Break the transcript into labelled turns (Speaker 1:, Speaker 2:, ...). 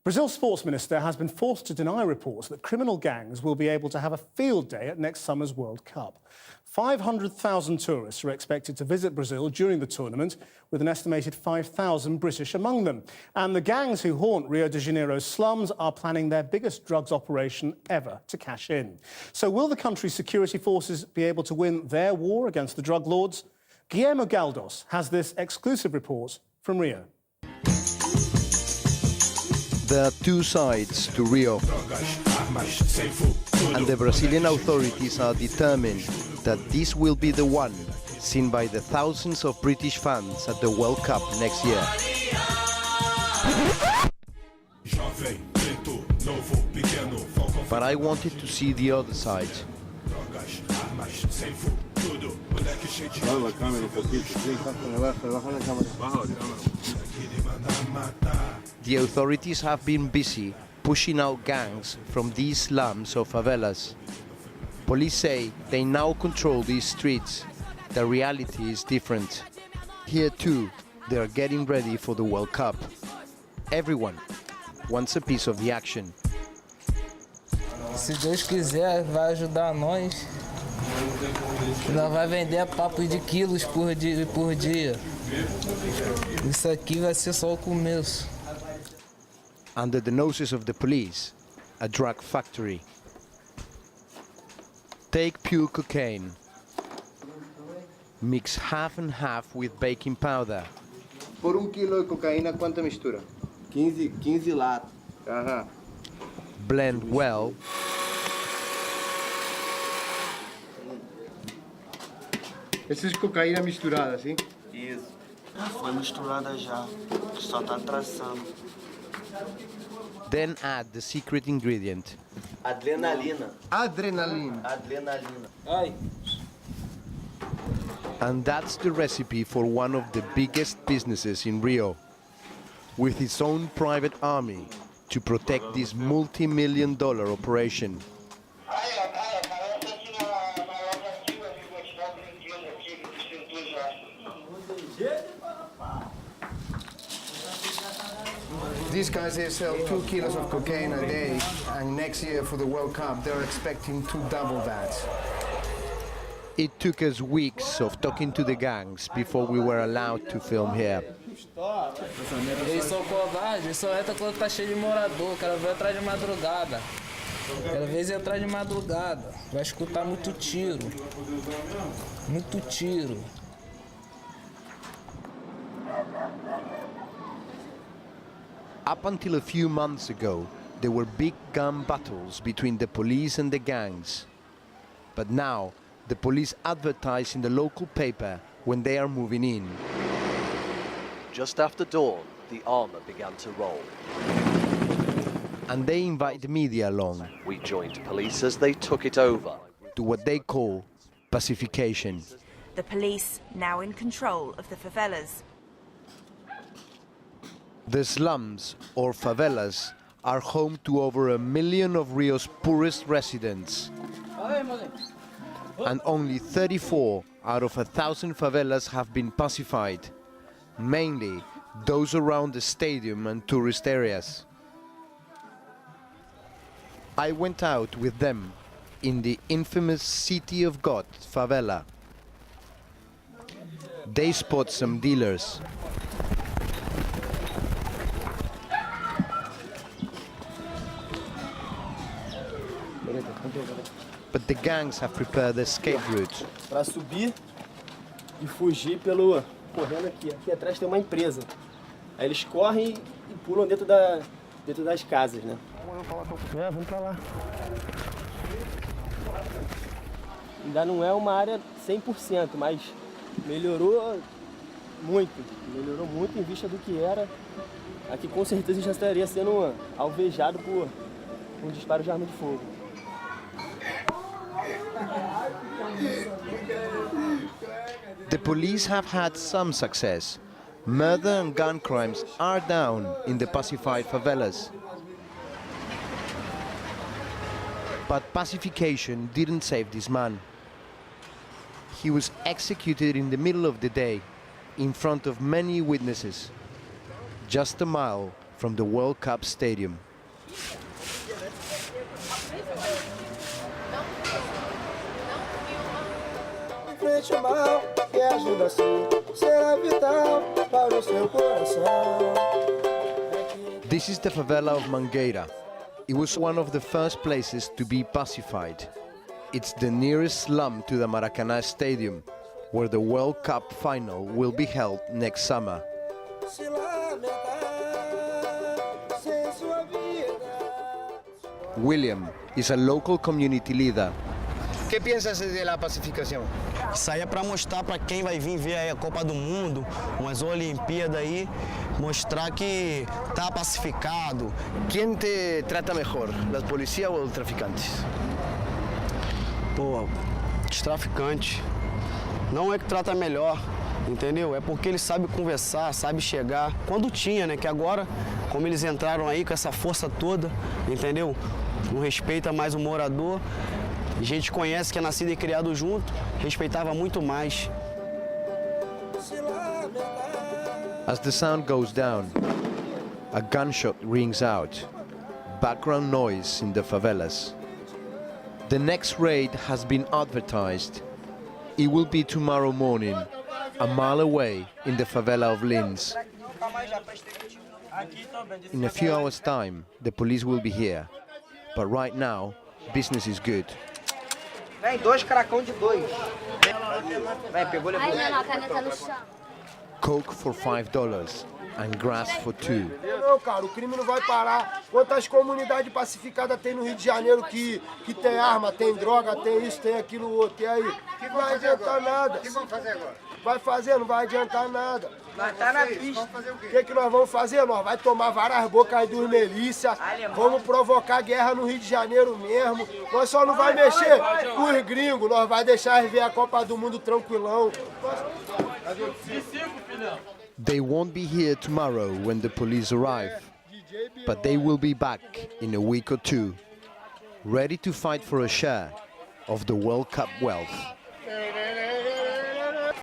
Speaker 1: Brazil's sports minister has been forced to deny reports that criminal gangs will be able to have a field day at next summer's World Cup. 500,000 tourists are expected to visit Brazil during the tournament, with an estimated 5,000 British among them. And the gangs who haunt Rio de Janeiro's slums are planning their biggest drugs operation ever to cash in. So will the country's security forces be able to win their war against the drug lords? Guillermo Galdos has this exclusive report from Rio.
Speaker 2: There are two sides to Rio, and the Brazilian authorities are determined that this will be the one seen by the thousands of British fans at the World Cup next year. But I wanted to see the other side. The authorities have been busy pushing out gangs from these slums or favelas. Police say they now control these streets. The reality is different. Here too, they are getting ready for the World Cup. Everyone wants a piece of the action.
Speaker 3: Se Deus quiser, vai ajudar nós. Nós vai vender papo de quilos por dia. Isso aqui vai ser só o começo.
Speaker 2: Under the noses of the police, a drug factory. Take pure cocaine. Mix half and half with baking powder.
Speaker 4: Por kilo de cocaína, ¿cuánta mistura? 15 latas. Ajá.
Speaker 2: Blend well.
Speaker 4: Essa é cocaína misturada, sim?
Speaker 5: Isso. Foi misturada já. Só tá traçando.
Speaker 2: Then add the secret ingredient.
Speaker 5: Adrenalina.
Speaker 4: Adrenalina.
Speaker 5: Adrenalina.
Speaker 3: Ai.
Speaker 2: And that's the recipe for one of the biggest businesses in Rio, with its own private army to protect this multi-million-dollar operation.
Speaker 4: These guys, they sell 2 kilos of cocaine a day, and next year for the World Cup, they're expecting to double that.
Speaker 2: It took us weeks of talking to the gangs before we were allowed to film here.
Speaker 3: Eles são covardes, eles só entram quando tá cheio de morador. O cara vai entrar de madrugada. Às vezes entrar de madrugada. Vai escutar muito tiro. Muito tiro.
Speaker 2: Up until a few months ago, there were big gun battles between the police and the gangs. But now, the police advertise in the local paper when they are moving in.
Speaker 6: Just after dawn, the armour began to roll.
Speaker 2: And they invite the media along
Speaker 6: We joined police as they took it over.
Speaker 2: to what they call pacification.
Speaker 7: The police now in control of the favelas.
Speaker 2: The slums, or favelas, are home to over 1 million of Rio's poorest residents. And only 34 out of 1,000 favelas have been pacified, mainly those around the stadium and tourist areas. I went out with them in the infamous City of God favela. They spot some dealers. But the gangs have prepared escape routes.
Speaker 8: Para subir e fugir pelo correndo aqui. Aqui atrás tem uma empresa. Aí eles correm e pulam dentro das casas, né? Vamos para lá. Ainda não é uma área 100%, mas melhorou muito em vista do que era. Aqui com certeza já estaria sendo alvejado por um disparo de arma de fogo.
Speaker 2: The police have had some success. Murder and gun crimes are down in the pacified favelas. But pacification didn't save this man. He was executed in the middle of the day, in front of many witnesses, just a mile from the World Cup stadium. This is the favela of Mangueira. It was one of the first places to be pacified. It's the nearest slum to the Maracanã Stadium, where the World Cup final will be held next summer. William is a local community leader.
Speaker 4: ¿Qué piensas de la pacificación?
Speaker 9: Isso aí é para mostrar para quem vai vir ver aí a Copa do Mundo, umas Olimpíadas aí, mostrar que tá pacificado.
Speaker 4: ¿Quién te trata mejor, la policía o los traficantes?
Speaker 9: Pô, os traficantes. Não é que trata melhor, entendeu? É porque eles sabem conversar, sabem chegar. Quando tinha, né? Que agora, como eles entraram aí com essa força toda, entendeu? Não respeita mais o morador. A gente conhece que é nascido e criado junto, respeitava muito mais.
Speaker 2: As the sound goes down, a gunshot rings out. Background noise in the favelas. The next raid has been advertised. It will be tomorrow morning, a mile away in the favela of Lins. In a few hours' time, the police will be here. But right now, business is good.
Speaker 10: Vem, 2 caracão de 2. Vem, pegou, levou. Aí, a caneta no chão.
Speaker 2: Coke for $5 and grass for 2.
Speaker 11: Não, cara, o crime não vai parar. Quantas comunidades pacificadas tem no Rio de Janeiro que tem arma, tem droga, tem isso, tem aquilo, outro. E aí? Não vai adiantar nada. O que vamos fazer agora? Vai fazer, não vai adiantar nada.
Speaker 10: Nós tá na pista.
Speaker 11: O que nós vamos fazer? Nós vamos tomar várias bocas aí dos milícia, vamos provocar guerra no Rio de Janeiro mesmo. Nós só não vai mexer com os gringos, nós vai deixar eles ver a Copa do Mundo tranquilão.
Speaker 2: They won't be here tomorrow when the police arrive, but they will be back in a week or two, ready to fight for a share of the World Cup wealth.